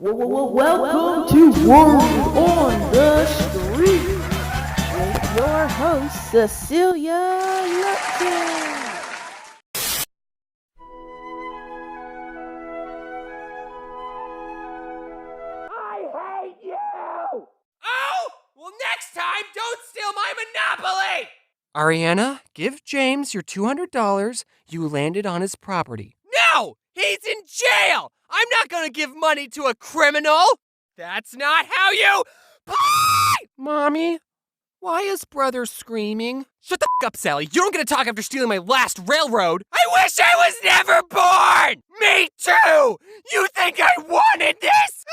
Welcome to Word on the Street with your host, Cecilia Lupton. I hate you! Oh! Well, next time, don't steal my Monopoly! Ariana, give James your $200 you landed on his property. No! He's in jail! I'm not gonna give money to a criminal! That's not how you play! Mommy, why is brother screaming? Shut the f up, Sally. You don't get to talk after stealing my last railroad. I wish I was never born! Me too! You think I wanted this?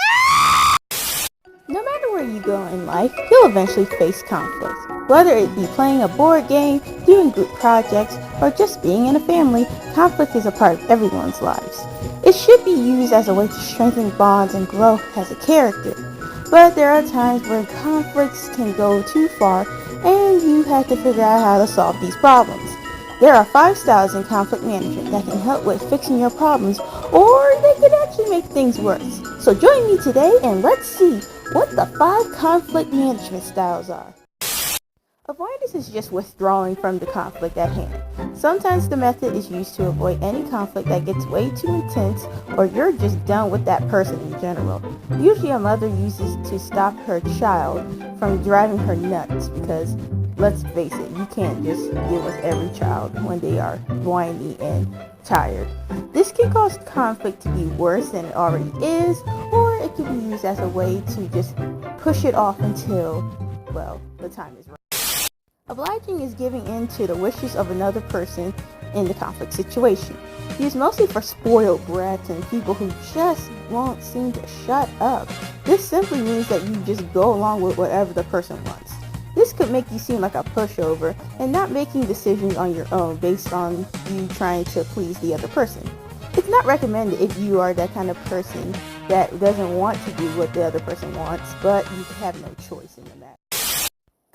No matter where you go in life, you'll eventually face conflicts. Whether it be playing a board game, doing group projects, or just being in a family, conflict is a part of everyone's lives. It should be used as a way to strengthen bonds and grow as a character. But there are times where conflicts can go too far and you have to figure out how to solve these problems. There are 5 styles in conflict management that can help with fixing your problems, or they can actually make things worse. So join me today and let's see what the 5 conflict management styles are. Avoidance is just withdrawing from the conflict at hand. Sometimes the method is used to avoid any conflict that gets way too intense or you're just done with that person in general. Usually a mother uses it to stop her child from driving her nuts because, let's face it, you can't just deal with every child when they are whiny and tired. This can cause conflict to be worse than it already is, or it can be used as a way to just push it off until, well, the time is right. Obliging is giving in to the wishes of another person in the conflict situation. Used mostly for spoiled brats and people who just won't seem to shut up. This simply means that you just go along with whatever the person wants. This could make you seem like a pushover and not making decisions on your own based on you trying to please the other person. It's not recommended if you are that kind of person that doesn't want to do what the other person wants, but you have no choice in the matter.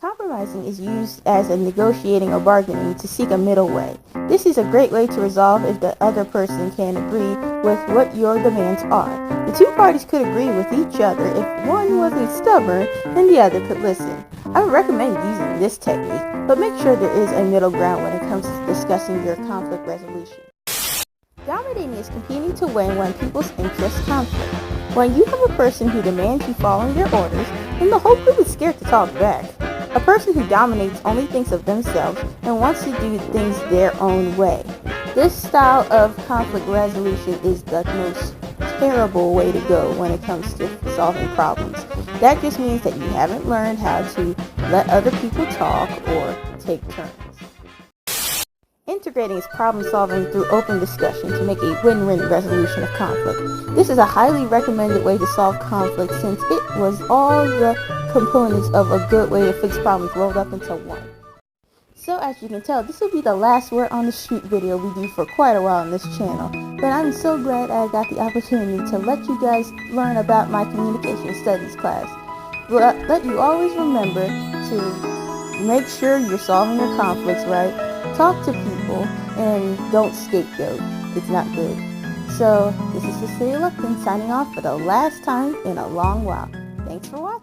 Compromising is used as a negotiating or bargaining to seek a middle way. This is a great way to resolve if the other person can agree with what your demands are. The two parties could agree with each other if one wasn't stubborn and the other could listen. I would recommend using this technique, but make sure there is a middle ground when it comes to discussing your conflict resolution. Dominating is competing to win when people's interests conflict. When you have a person who demands you follow their orders, then the whole group is scared to talk back. A person who dominates only thinks of themselves and wants to do things their own way. This style of conflict resolution is the most terrible way to go when it comes to solving problems. That just means that you haven't learned how to let other people talk or take turns. Integrating is problem solving through open discussion to make a win-win resolution of conflict. This is a highly recommended way to solve conflict since it was all the components of a good way to fix problems rolled up into one. So as you can tell, this will be the last Word on the Street video we do for quite a while on this channel. But I'm so glad I got the opportunity to let you guys learn about my communication studies class. But let you always remember to make sure you're solving your conflicts right. Talk to people and don't scapegoat. It's not good. So this is Cecilia Lupton signing off for the last time in a long while. Thanks for watching.